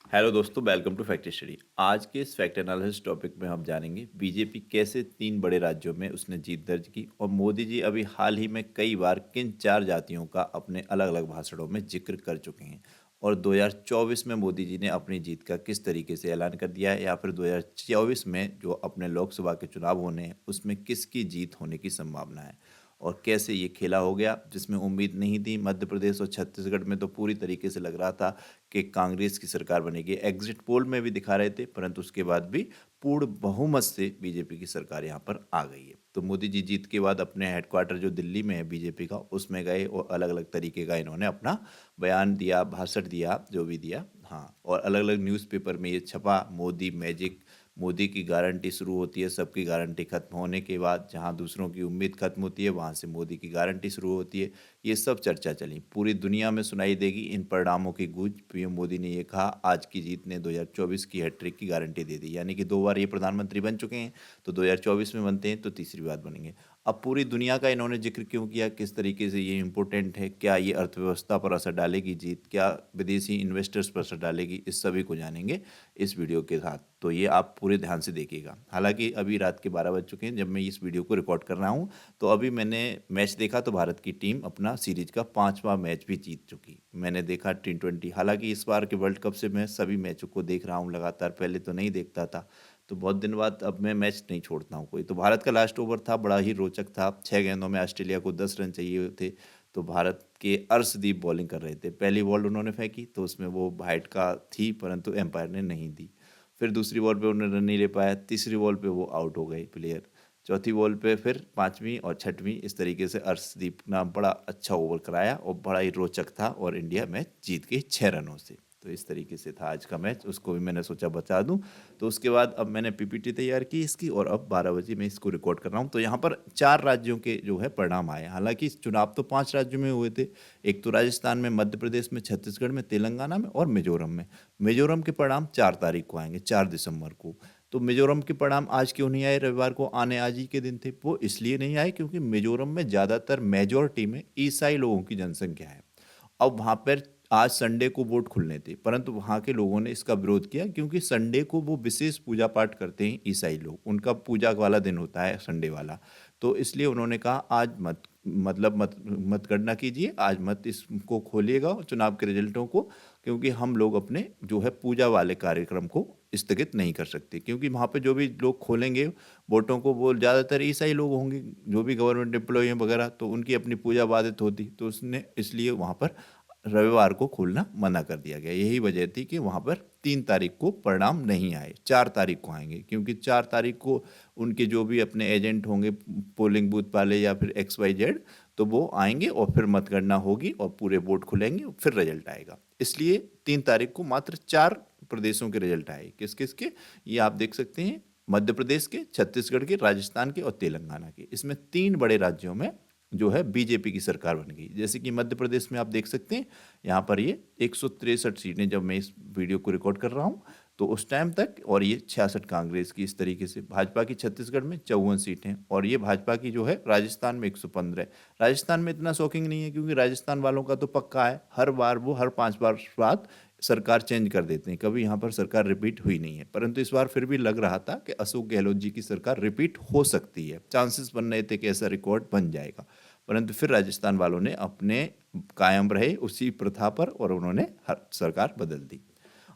Hello दोस्तों, welcome to fact study. आज के इस फैक्ट एनालिसिस टॉपिक में हम जानेंगे बीजेपी कैसे 3 बड़े राज्यों में उसने जीत दर्ज की और मोदी जी अभी हाल ही में कई बार किन 4 जातियों का अपने अलग अलग भाषणों में जिक्र कर चुके हैं और 2024 में मोदी जी ने अपनी जीत का किस तरीके से ऐलान कर दिया है या फिर 2024 में जो अपने लोकसभा के चुनाव होने हैं उसमें किसकी जीत होने की संभावना है और कैसे ये खेला हो गया जिसमें उम्मीद नहीं थी। मध्य प्रदेश और छत्तीसगढ़ में तो पूरी तरीके से लग रहा था कि कांग्रेस की सरकार बनेगी, एग्जिट पोल में भी दिखा रहे थे, परंतु उसके बाद भी पूर्ण बहुमत से बीजेपी की सरकार यहाँ पर आ गई है। तो मोदी जी जीत के बाद अपने हेडक्वार्टर जो दिल्ली में है बीजेपी का उसमें गए और अलग अलग तरीके का इन्होंने अपना बयान दिया, भाषण दिया, जो भी दिया। हाँ, और अलग अलग न्यूज़पेपर में ये छपा, मोदी मैजिक, मोदी की गारंटी शुरू होती है सबकी गारंटी खत्म होने के बाद, जहां दूसरों की उम्मीद खत्म होती है वहां से मोदी की गारंटी शुरू होती है। ये सब चर्चा चली, पूरी दुनिया में सुनाई देगी इन परिणामों की गूंज। पीएम मोदी ने ये कहा, आज की जीत ने 2024 की हैट्रिक की गारंटी दे दी, यानी कि 2 बार ये प्रधानमंत्री बन चुके हैं, तो 2024 में बनते हैं तो तीसरी बार बनेंगे। अब पूरी दुनिया का इन्होंने जिक्र क्यों किया, किस तरीके से ये इम्पोर्टेंट है, क्या ये अर्थव्यवस्था पर असर डालेगी जीत, क्या विदेशी इन्वेस्टर्स पर असर डालेगी, इस सभी को जानेंगे इस वीडियो के साथ। तो ये आप पूरे ध्यान से देखिएगा। हालांकि अभी रात के 12 बज चुके हैं जब मैं इस वीडियो को रिकॉर्ड कर रहा हूँ। तो अभी मैंने मैच देखा तो भारत की टीम अपना सीरीज का 5वां मैच भी जीत चुकी। मैंने देखा T20, हालांकि इस बार के वर्ल्ड कप से मैं सभी मैचों को देख रहा हूँ लगातार, पहले तो नहीं देखता था। तो बहुत दिन बाद अब मैं मैच नहीं छोड़ता हूँ कोई। तो भारत का लास्ट ओवर था, बड़ा ही रोचक था। 6 गेंदों में ऑस्ट्रेलिया को 10 रन चाहिए थे, तो भारत के अर्शदीप बॉलिंग कर रहे थे। पहली बॉल उन्होंने फेंकी तो उसमें वो हाइट का थी, परंतु एम्पायर ने नहीं दी। फिर दूसरी बॉल पे उन्होंने रन नहीं ले पाया, तीसरी बॉल पे वो आउट हो गए प्लेयर, चौथी बॉल पे फिर पांचवी और छठवीं, इस तरीके से अर्शदीप ने बड़ा अच्छा ओवर कराया और बड़ा ही रोचक था और इंडिया मैच जीत गई 6 रनों से। तो इस तरीके से था आज का मैच, उसको भी मैंने सोचा बता दूं। तो उसके बाद अब मैंने पीपीटी तैयार की इसकी और अब 12 बजे मैं इसको रिकॉर्ड कर रहा हूँ। तो यहाँ पर 4 राज्यों के जो है परिणाम आए। हालांकि इस चुनाव तो 5 राज्यों में हुए थे, एक तो राजस्थान में, मध्य प्रदेश में, छत्तीसगढ़ में, तेलंगाना में और मिजोरम में। मिजोरम के परिणाम 4 तारीख को आएंगे, 4 दिसंबर को। तो मिजोरम के परिणाम आज क्यों नहीं आए, रविवार को आने आज ही के दिन थे, वो इसलिए नहीं आए क्योंकि मिजोरम में ज़्यादातर मेजोरिटी में ईसाई लोगों की जनसंख्या है। अब वहाँ पर आज संडे को वोट खुलने थे, परंतु वहाँ के लोगों ने इसका विरोध किया क्योंकि संडे को वो विशेष पूजा पाठ करते हैं ईसाई लोग, उनका पूजा वाला दिन होता है संडे वाला। तो इसलिए उन्होंने कहा आज मत, मतलब मतगणना कीजिए, आज मत इसको खोलिएगा चुनाव के रिजल्टों को, क्योंकि हम लोग अपने जो है पूजा वाले कार्यक्रम को स्थगित नहीं कर सकते, क्योंकि वहाँ पे जो भी लोग खोलेंगे वोटों को वो ज़्यादातर ईसाई लोग होंगे, जो भी गवर्नमेंट एम्प्लॉय वगैरह, तो उनकी अपनी पूजा बाधित होती, तो उसने इसलिए वहाँ पर रविवार को खोलना मना कर दिया गया। यही वजह थी कि वहाँ पर 3 तारीख को परिणाम नहीं आए, 4 तारीख को आएंगे, क्योंकि 4 तारीख को उनके जो भी अपने एजेंट होंगे पोलिंग बूथ वाले या फिर XYZ, तो वो आएंगे और फिर मतगणना होगी और पूरे वोट खुलेंगे, फिर रिजल्ट आएगा। इसलिए 3 तारीख को मात्र 4 प्रदेशों के रिजल्ट आए। किस किस के, ये आप देख सकते हैं, मध्य प्रदेश के, छत्तीसगढ़ के, राजस्थान के और तेलंगाना के। इसमें 3 बड़े राज्यों में जो है बीजेपी की सरकार बन गई। जैसे कि मध्य प्रदेश में आप देख सकते हैं, यहाँ पर ये 163 सीटें, जब मैं इस वीडियो को रिकॉर्ड कर रहा हूँ तो उस टाइम तक, और ये 66 कांग्रेस की। इस तरीके से भाजपा की छत्तीसगढ़ में 54 सीटें और ये भाजपा की जो है राजस्थान में 115। राजस्थान में इतना शॉकिंग नहीं है क्योंकि राजस्थान वालों का तो पक्का है, हर बार वो हर 5 बार बाद सरकार चेंज कर देते हैं, कभी यहाँ पर सरकार रिपीट हुई नहीं है। परंतु इस बार फिर भी लग रहा था कि अशोक गहलोत जी की सरकार रिपीट हो सकती है, चांसेस बन रहे थे कि ऐसा रिकॉर्ड बन जाएगा। परंतु फिर राजस्थान वालों ने अपने कायम रहे उसी प्रथा पर और उन्होंने हर सरकार बदल दी।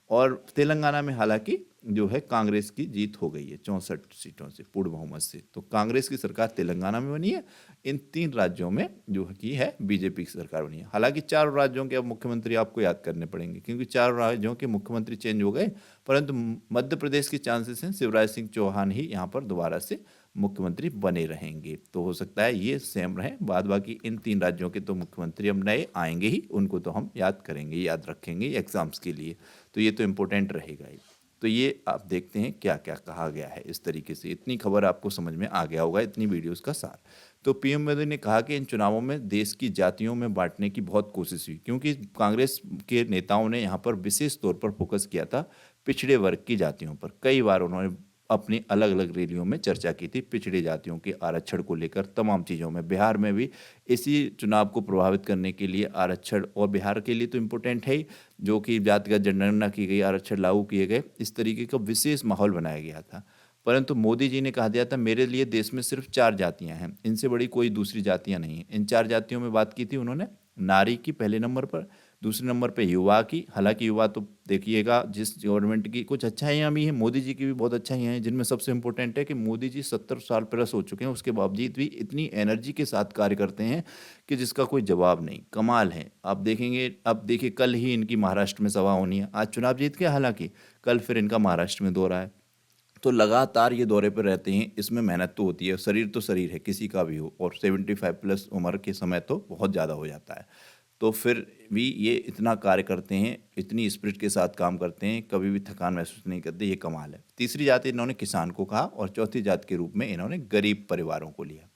और तेलंगाना में हालांकि जो है कांग्रेस की जीत हो गई है 64 सीटों से, पूर्ण बहुमत से। तो कांग्रेस की सरकार तेलंगाना में बनी है। इन 3 राज्यों में जो की है बीजेपी की सरकार बनी है। हालांकि 4 राज्यों के अब मुख्यमंत्री आपको याद करने पड़ेंगे क्योंकि 4 राज्यों के मुख्यमंत्री चेंज हो गए, परंतु मध्य प्रदेश के चांसेस हैं शिवराज सिंह चौहान ही यहाँ पर दोबारा से मुख्यमंत्री बने रहेंगे। तो हो सकता है ये सेम रहे, बाद बाकी इन 3 राज्यों के तो मुख्यमंत्री अब नए आएंगे ही, उनको तो हम याद करेंगे, याद रखेंगे एग्जाम्स के लिए। तो ये तो इम्पोर्टेंट रहेगा ही। तो ये आप देखते हैं क्या क्या कहा गया है। इस तरीके से इतनी खबर आपको समझ में आ गया होगा, इतनी वीडियोस का सार। तो पीएम मोदी ने कहा कि इन चुनावों में देश की जातियों में बांटने की बहुत कोशिश हुई, क्योंकि कांग्रेस के नेताओं ने यहाँ पर विशेष तौर पर फोकस किया था पिछड़े वर्ग की जातियों पर। कई बार उन्होंने अपनी अलग अलग रैलियों में चर्चा की थी पिछड़ी जातियों के आरक्षण को लेकर तमाम चीज़ों में। बिहार में भी इसी चुनाव को प्रभावित करने के लिए आरक्षण, और बिहार के लिए तो इम्पोर्टेंट है ही, जो कि जातिगत जनगणना की गई, आरक्षण लागू किए गए, इस तरीके का विशेष माहौल बनाया गया था। परंतु मोदी जी ने कहा दिया था मेरे लिए देश में सिर्फ 4 जातियाँ हैं, इनसे बड़ी कोई दूसरी जातियाँ नहीं हैं। इन 4 जातियों में बात की थी उन्होंने, नारी की पहले नंबर पर, दूसरे नंबर पे युवा की। हालाँकि युवा तो देखिएगा जिस गवर्नमेंट की कुछ अच्छाइयाँ भी हैं, मोदी जी की भी बहुत अच्छाइयाँ हैं, जिनमें सबसे इम्पोर्टेंट है कि मोदी जी 70 साल प्लस हो चुके हैं, उसके बावजूद भी इतनी एनर्जी के साथ कार्य करते हैं कि जिसका कोई जवाब नहीं। कमाल है। आप देखेंगे, अब देखिए कल ही इनकी महाराष्ट्र में सभा होनी है। आज चुनाव जीत के, हालाँकि कल फिर इनका महाराष्ट्र में दौरा है। तो लगातार ये दौरे पर रहते हैं, इसमें मेहनत तो होती है, शरीर तो शरीर है किसी का भी हो, और 75 प्लस उम्र के समय तो बहुत ज़्यादा हो जाता है। तो फिर भी ये इतना कार्य करते हैं, इतनी स्पिरिट के साथ काम करते हैं, कभी भी थकान महसूस नहीं करते, ये कमाल है। तीसरी जाति इन्होंने किसान को कहा, और चौथी जाति के रूप में इन्होंने गरीब परिवारों को लिया।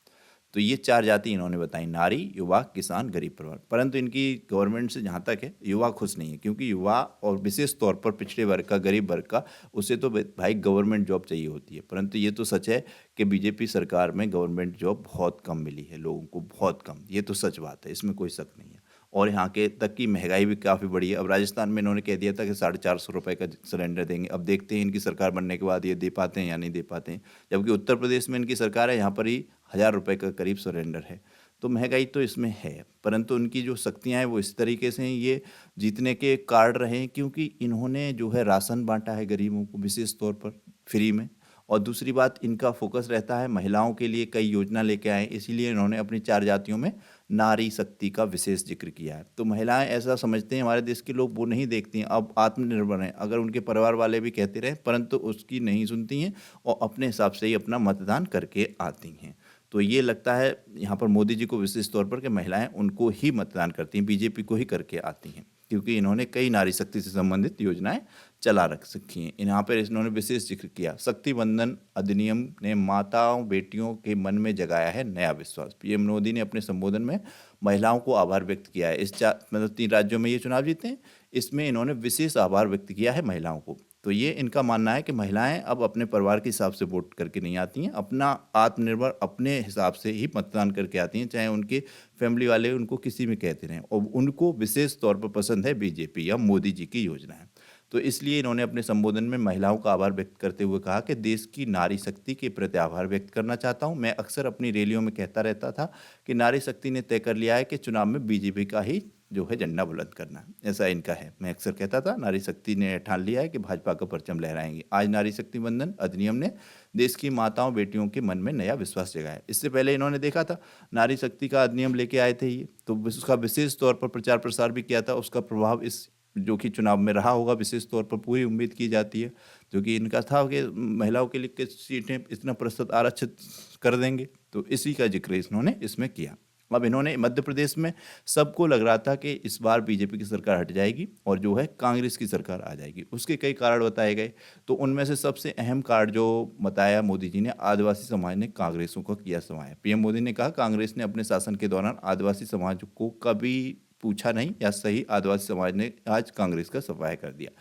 तो ये 4 जाति इन्होंने बताई, नारी, युवा, किसान, गरीब परिवार। परंतु इनकी गवर्नमेंट से जहाँ तक है, युवा खुश नहीं है, क्योंकि युवा और विशेष तौर पर पिछड़े वर्ग का, गरीब वर्ग का, उसे तो भाई गवर्नमेंट जॉब चाहिए होती है। परंतु ये तो सच है कि बीजेपी सरकार में गवर्नमेंट जॉब बहुत कम मिली है लोगों को, बहुत कम। ये तो सच बात है, इसमें कोई शक नहीं है। और यहाँ के तक की महंगाई भी काफ़ी बढ़ी है। अब राजस्थान में इन्होंने कह दिया था कि 450 रुपये का सिलेंडर देंगे। अब देखते हैं इनकी सरकार बनने के बाद ये दे पाते हैं या नहीं दे पाते हैं। जबकि उत्तर प्रदेश में इनकी सरकार है, यहाँ पर ही 1,000 रुपये का करीब सिलेंडर है। तो महंगाई तो इसमें है, परंतु उनकी जो शक्तियाँ हैं वो इस तरीके से हैं, ये जीतने के कार्ड रहे हैं, क्योंकि इन्होंने जो है राशन बांटा है गरीबों को विशेष तौर पर फ्री में। और दूसरी बात, इनका फोकस रहता है महिलाओं के लिए, कई योजना लेके आए, इसीलिए इन्होंने अपनी 4 जातियों में नारी शक्ति का विशेष जिक्र किया है। तो महिलाएं ऐसा समझते हैं, हमारे देश के लोग वो नहीं देखती हैं, अब आत्मनिर्भर हैं, अगर उनके परिवार वाले भी कहते रहे, परंतु उसकी नहीं सुनती हैं और अपने हिसाब से ही अपना मतदान करके आती हैं। तो ये लगता है यहाँ पर मोदी जी को विशेष तौर पर कि महिलाएं उनको ही मतदान करती हैं, बीजेपी को ही करके आती हैं, क्योंकि इन्होंने कई नारी शक्ति से संबंधित योजनाएं चला रख रखी हैं। यहाँ पर इन्होंने विशेष जिक्र किया, शक्ति बंधन अधिनियम ने माताओं बेटियों के मन में जगाया है नया विश्वास। पीएम मोदी ने अपने संबोधन में महिलाओं को आभार व्यक्त किया है। मतलब 3 राज्यों में ये चुनाव जीते हैं, इसमें इन्होंने विशेष आभार व्यक्त किया है महिलाओं को। तो ये इनका मानना है कि महिलाएं अब अपने परिवार के हिसाब से वोट करके नहीं आती हैं, अपना आत्मनिर्भर अपने हिसाब से ही मतदान करके आती हैं, चाहे उनके फैमिली वाले उनको किसी में कहते रहें, और उनको विशेष तौर पर पसंद है बीजेपी या मोदी जी की योजनाएं। तो इसलिए इन्होंने अपने संबोधन में महिलाओं का आभार व्यक्त करते हुए कहा कि देश की नारी शक्ति के प्रति आभार व्यक्त करना चाहता हूं। मैं अक्सर अपनी रैलियों में कहता रहता था कि नारी शक्ति ने तय कर लिया है कि चुनाव में बीजेपी का ही जो है झंडा बुलंद करना, ऐसा इनका है। मैं अक्सर कहता था नारी शक्ति ने ठान लिया है कि भाजपा का परचम लहराएंगे। आज नारी शक्ति बंधन अधिनियम ने देश की माताओं बेटियों के मन में नया विश्वास जगाया। इससे पहले इन्होंने देखा था, नारी शक्ति का अधिनियम लेके आए थे ये, तो उसका विशेष तौर पर प्रचार प्रसार भी किया था। उसका प्रभाव इस जो कि चुनाव में रहा होगा विशेष तौर पर, पूरी उम्मीद की जाती है। जो कि इनका था कि महिलाओं के लिए किस सीटें इतना प्रतिशत आरक्षित कर देंगे, तो इसी का जिक्र इन्होंने इसमें किया। अब इन्होंने मध्य प्रदेश में, सबको लग रहा था कि इस बार बीजेपी की सरकार हट जाएगी और जो है कांग्रेस की सरकार आ जाएगी। उसके कई कारण बताए गए, तो उनमें से सबसे अहम कारण जो बताया मोदी जी ने, आदिवासी समाज ने कांग्रेसों को किया समाया। पीएम मोदी ने कहा कांग्रेस ने अपने शासन के दौरान आदिवासी समाज को कभी पूछा नहीं, या सही आदिवासी समाज ने आज कांग्रेस का सफाया कर दिया।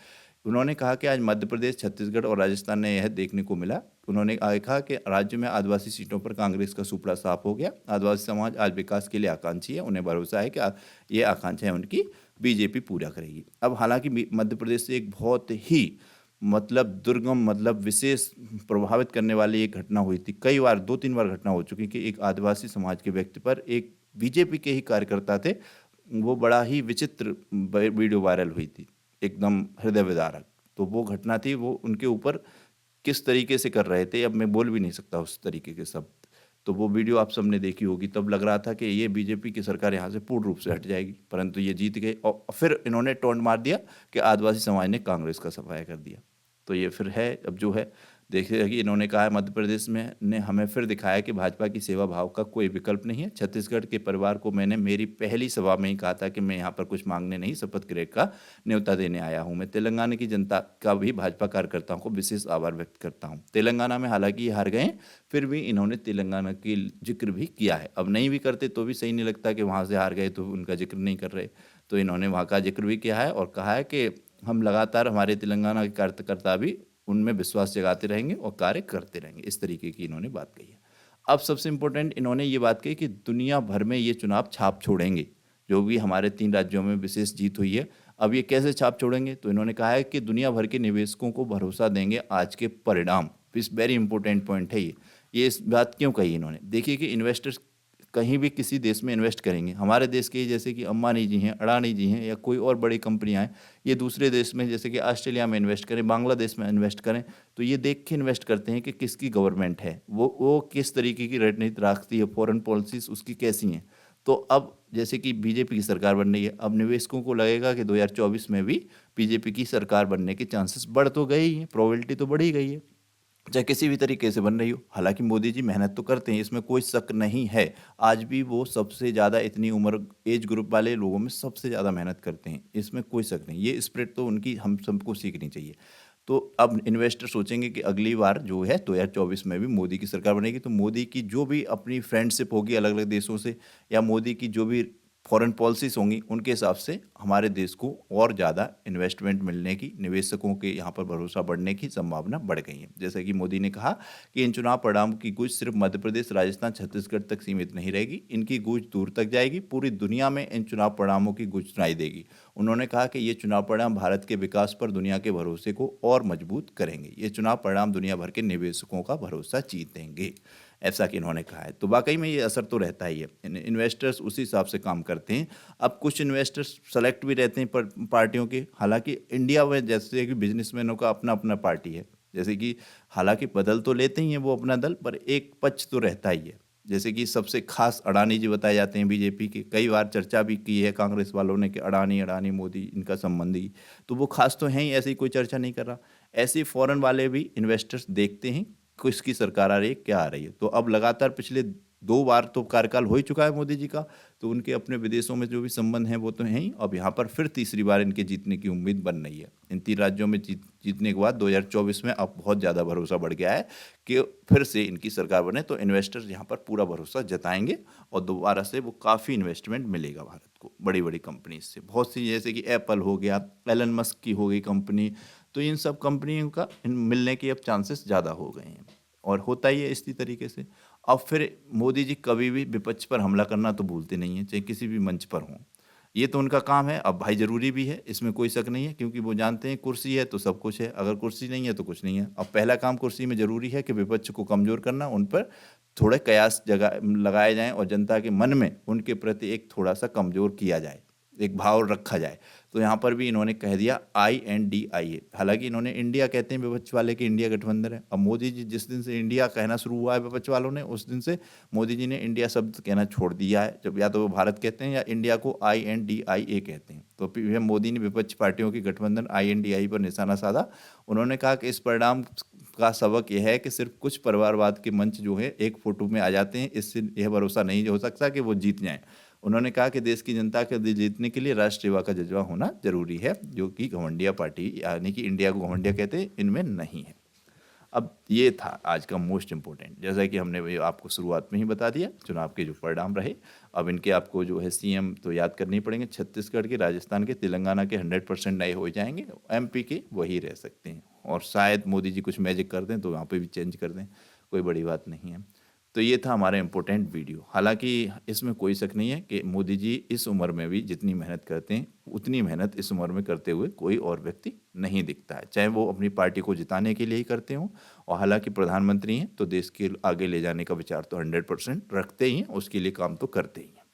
उन्होंने कहा कि आज मध्य प्रदेश, छत्तीसगढ़ और राजस्थान में यह देखने को मिला। उन्होंने आगे कहा कि राज्य में आदिवासी सीटों पर कांग्रेस का सुपड़ा साफ हो गया। आदिवासी समाज आज विकास के लिए आकांक्षी है, उन्हें भरोसा है कि ये आकांक्षाएं उनकी बीजेपी पूरा करेगी। अब हालांकि मध्य प्रदेश से एक बहुत ही मतलब दुर्गम, मतलब विशेष प्रभावित करने वाली एक घटना हुई थी। कई बार, 2-3 बार घटना हो चुकी कि एक आदिवासी समाज के व्यक्ति पर एक बीजेपी के ही कार्यकर्ता थे, वो बड़ा ही विचित्र वीडियो वायरल हुई थी, एकदम हृदय विदारक। तो वो घटना थी, वो उनके ऊपर किस तरीके से कर रहे थे, अब मैं बोल भी नहीं सकता उस तरीके के शब्द। तो वो वीडियो आप सबने देखी होगी, तब लग रहा था कि ये बीजेपी की सरकार यहाँ से पूर्ण रूप से हट जाएगी, परंतु ये जीत गए। और फिर इन्होंने टोंट मार दिया कि आदिवासी समाज ने कांग्रेस का सफाया कर दिया। तो ये फिर है, अब जो है देखिए कि इन्होंने कहा मध्य प्रदेश में ने हमें फिर दिखाया कि भाजपा की सेवा भाव का कोई विकल्प नहीं है। छत्तीसगढ़ के परिवार को मैंने मेरी पहली सभा में ही कहा था कि मैं यहाँ पर कुछ मांगने नहीं, शपथ ग्रहण का न्योता देने आया हूँ। मैं तेलंगाना की जनता का भी भाजपा कार्यकर्ताओं को विशेष आभार व्यक्त करता हूँ। तेलंगाना में हालांकि ये हार गए, फिर भी इन्होंने तेलंगाना की जिक्र भी किया है। अब नहीं भी करते तो भी सही नहीं लगता कि वहाँ से हार गए तो उनका जिक्र नहीं कर रहे, तो इन्होंने वहाँ का जिक्र भी किया है और कहा है कि हम लगातार, हमारे तेलंगाना के कार्यकर्ता भी उनमें विश्वास जगाते रहेंगे और कार्य करते रहेंगे। इस तरीके की इन्होंने बात कही है। अब सबसे इम्पोर्टेंट इन्होंने ये बात कही कि दुनिया भर में ये चुनाव छाप छोड़ेंगे, जो भी हमारे 3 राज्यों में विशेष जीत हुई है। अब ये कैसे छाप छोड़ेंगे? तो इन्होंने कहा है कि दुनिया भर के निवेशकों को भरोसा देंगे आज के परिणाम। इस वेरी इंपॉर्टेंट पॉइंट है ये। इस बात क्यों कही इन्होंने? देखिए कि इन्वेस्टर्स कहीं भी किसी देश में इन्वेस्ट करेंगे, हमारे देश के जैसे कि अंबानी जी हैं, अडानी जी हैं या कोई और बड़ी कंपनियां हैं, ये दूसरे देश में जैसे कि ऑस्ट्रेलिया में इन्वेस्ट करें, बांग्लादेश में इन्वेस्ट करें, तो ये देख के इन्वेस्ट करते हैं कि किसकी गवर्नमेंट है, वो किस तरीके की रणनीति रखती है, फॉरेन पॉलिसीज उसकी कैसी हैं। तो अब जैसे कि बीजेपी की सरकार बन रही है, अब निवेशकों को लगेगा कि 2024 में भी बीजेपी की सरकार बनने के चांसेस बढ़ तो गए ही हैं, प्रोबेबिलिटी तो बढ़ी गई है, चाहे किसी भी तरीके से बन रही हो। हालांकि मोदी जी मेहनत तो करते हैं, इसमें कोई शक नहीं है। आज भी वो सबसे ज़्यादा इतनी उम्र एज ग्रुप वाले लोगों में सबसे ज़्यादा मेहनत करते हैं, इसमें कोई शक नहीं। ये स्पिरिट तो उनकी हम सबको सीखनी चाहिए। तो अब इन्वेस्टर सोचेंगे कि अगली बार जो है 2024 में भी मोदी की सरकार बनेगी, तो मोदी की जो भी अपनी फ्रेंडशिप होगी अलग अलग देशों से, या मोदी की जो भी फॉरेन पॉलिसीज होंगी, उनके हिसाब से हमारे देश को और ज़्यादा इन्वेस्टमेंट मिलने की, निवेशकों के यहाँ पर भरोसा बढ़ने की संभावना बढ़ गई है। जैसे कि मोदी ने कहा कि इन चुनाव परिणाम की गूंज सिर्फ मध्य प्रदेश, राजस्थान, छत्तीसगढ़ तक सीमित नहीं रहेगी, इनकी गूंज दूर तक जाएगी, पूरी दुनिया में इन चुनाव परिणामों की गूंज सुनाई देगी। उन्होंने कहा कि ये चुनाव परिणाम भारत के विकास पर दुनिया के भरोसे को और मजबूत करेंगे। ये चुनाव परिणाम दुनिया भर के निवेशकों का भरोसा जीतेंगे, ऐसा कि इन्होंने कहा है। तो वाकई में ये असर तो रहता ही है, इन्वेस्टर्स उसी हिसाब से काम करते हैं। अब कुछ इन्वेस्टर्स सेलेक्ट भी रहते हैं पार्टियों के। हालांकि इंडिया में जैसे कि बिजनेसमैनों का अपना अपना पार्टी है, जैसे कि हालांकि बदल तो लेते ही हैं वो अपना दल, पर एक पक्ष तो रहता ही है। जैसे कि सबसे खास अडानी जी बताए जाते हैं बीजेपी के, कई बार चर्चा भी की है कांग्रेस वालों ने कि अडानी अडानी मोदी इनका संबंधी, तो वो खास तो हैं ही, ऐसी कोई चर्चा नहीं कर रहा। ऐसे फॉरेन वाले भी इन्वेस्टर्स देखते हैं किसकी सरकार आ रही है, क्या आ रही है। तो अब लगातार पिछले 2 बार तो कार्यकाल हो ही चुका है मोदी जी का, तो उनके अपने विदेशों में जो भी संबंध हैं वो तो हैं ही। अब यहाँ पर फिर तीसरी बार इनके जीतने की उम्मीद बन रही है। इन 3 राज्यों में जीतने के बाद 2024 में अब बहुत ज़्यादा भरोसा बढ़ गया है कि फिर से इनकी सरकार बने, तो इन्वेस्टर्स यहाँ पर पूरा भरोसा जताएंगे और दोबारा से वो काफ़ी इन्वेस्टमेंट मिलेगा भारत को बड़ी बड़ी कंपनी से। बहुत सी जैसे कि एप्पल हो गया, एलन मस्क की हो गई कंपनी, तो इन सब कंपनियों का मिलने के अब चांसेस ज़्यादा हो गए हैं, और होता ही है इसी तरीके से। अब फिर मोदी जी कभी भी विपक्ष पर हमला करना तो भूलते नहीं हैं, चाहे किसी भी मंच पर हों। ये तो उनका काम है। अब भाई ज़रूरी भी है, इसमें कोई शक नहीं है, क्योंकि वो जानते हैं कुर्सी है तो सब कुछ है, अगर कुर्सी नहीं है तो कुछ नहीं है। अब पहला काम कुर्सी में ज़रूरी है कि विपक्ष को कमज़ोर करना, उन पर थोड़े कयास जगह लगाए जाएँ और जनता के मन में उनके प्रति एक थोड़ा सा कमज़ोर किया जाए, एक भाव रखा जाए। तो यहाँ पर भी इन्होंने कह दिया INDIA। हालांकि इन्होंने इंडिया कहते हैं विपक्ष वाले कि इंडिया गठबंधन है। अब मोदी जी जिस दिन से इंडिया कहना शुरू हुआ है विपक्ष वालों ने, उस दिन से मोदी जी ने इंडिया शब्द कहना छोड़ दिया है। जब या तो वो भारत कहते हैं या इंडिया को INDIA कहते हैं। तो फिर मोदी ने विपक्ष पार्टियों की गठबंधन INDI पर निशाना साधा। उन्होंने कहा कि इस परिणाम का सबक यह है कि सिर्फ कुछ परिवारवाद के मंच जो है एक फोटो में आ जाते हैं, इससे यह भरोसा नहीं हो सकता कि वो जीत जाएं। उन्होंने कहा कि देश की जनता के दिल जीतने के लिए राष्ट्र सेवा का जज्बा होना जरूरी है, जो कि घमंडिया पार्टी यानी कि इंडिया को घमंडिया कहते हैं, इनमें नहीं है। अब ये था आज का मोस्ट इम्पोर्टेंट, जैसा कि हमने वही आपको शुरुआत में ही बता दिया, चुनाव के जो परिणाम रहे। अब इनके आपको जो है CM तो याद करने ही पड़ेंगे, छत्तीसगढ़ के, राजस्थान के, तेलंगाना के 100% नए हो जाएंगे, MP के वही रह सकते हैं, और शायद मोदी जी कुछ मैजिक कर दें तो वहाँ पे भी चेंज कर दें, कोई बड़ी बात नहीं है। तो ये था हमारा इम्पोर्टेंट वीडियो। हालांकि इसमें कोई शक नहीं है कि मोदी जी इस उम्र में भी जितनी मेहनत करते हैं, उतनी मेहनत इस उम्र में करते हुए कोई और व्यक्ति नहीं दिखता है, चाहे वो अपनी पार्टी को जिताने के लिए ही करते हों। और हालांकि प्रधानमंत्री हैं तो देश के आगे ले जाने का विचार तो 100% रखते ही हैं, उसके लिए काम तो करते ही हैं।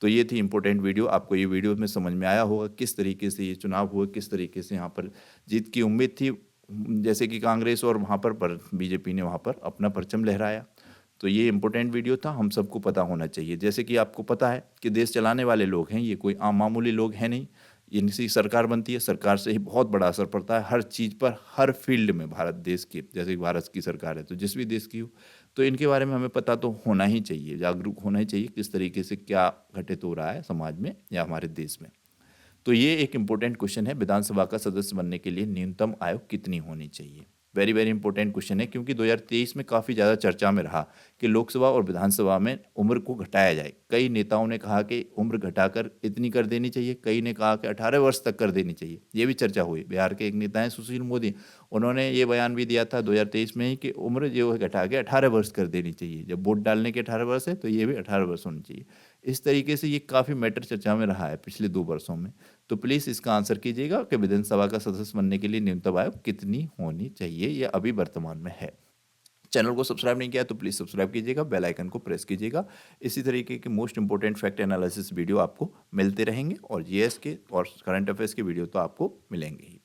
तो ये थी इम्पोर्टेंट वीडियो। आपको ये वीडियो में समझ में आया होगा किस तरीके से ये चुनाव हुआ, किस तरीके से यहाँ पर जीत की उम्मीद थी, जैसे कि कांग्रेस और वहाँ पर बीजेपी ने वहाँ पर अपना परचम लहराया। तो ये इम्पोर्टेंट वीडियो था, हम सबको पता होना चाहिए। जैसे कि आपको पता है कि देश चलाने वाले लोग हैं, ये कोई आम मामूली लोग हैं नहीं। इनसे सरकार बनती है, सरकार से ही बहुत बड़ा असर पड़ता है हर चीज़ पर, हर फील्ड में। भारत देश की, जैसे कि भारत की सरकार है तो जिस भी देश की हो, तो इनके बारे में हमें पता तो होना ही चाहिए, जागरूक होना ही चाहिए किस तरीके से क्या घटित हो रहा है समाज में या हमारे देश में। तो ये एक इम्पोर्टेंट क्वेश्चन है, विधानसभा का सदस्य बनने के लिए न्यूनतम आयु कितनी होनी चाहिए। वेरी वेरी इंपॉर्टेंट क्वेश्चन है, क्योंकि 2023 में काफ़ी ज़्यादा चर्चा में रहा कि लोकसभा और विधानसभा में उम्र को घटाया जाए। कई नेताओं ने कहा कि उम्र घटाकर इतनी कर देनी चाहिए, कई ने कहा कि 18 वर्ष तक कर देनी चाहिए। ये भी चर्चा हुई। बिहार के एक नेता हैं सुशील मोदी, उन्होंने ये बयान भी दिया था 2023 में ही कि उम्र जो है घटा के 18 वर्ष कर देनी चाहिए। जब वोट डालने के 18 वर्ष है तो ये भी 18 वर्ष होनी चाहिए। इस तरीके से ये काफ़ी मैटर चर्चा में रहा है पिछले 2 वर्षों में। तो प्लीज़ इसका आंसर कीजिएगा कि विधानसभा का सदस्य बनने के लिए न्यूनतम आयु कितनी होनी चाहिए या अभी वर्तमान में है। चैनल को सब्सक्राइब नहीं किया तो प्लीज़ सब्सक्राइब कीजिएगा, बेल आइकन को प्रेस कीजिएगा। इसी तरीके के most important fact analysis video आपको मिलते रहेंगे और जीएस के और करंट अफेयर्स के वीडियो तो आपको मिलेंगे ही।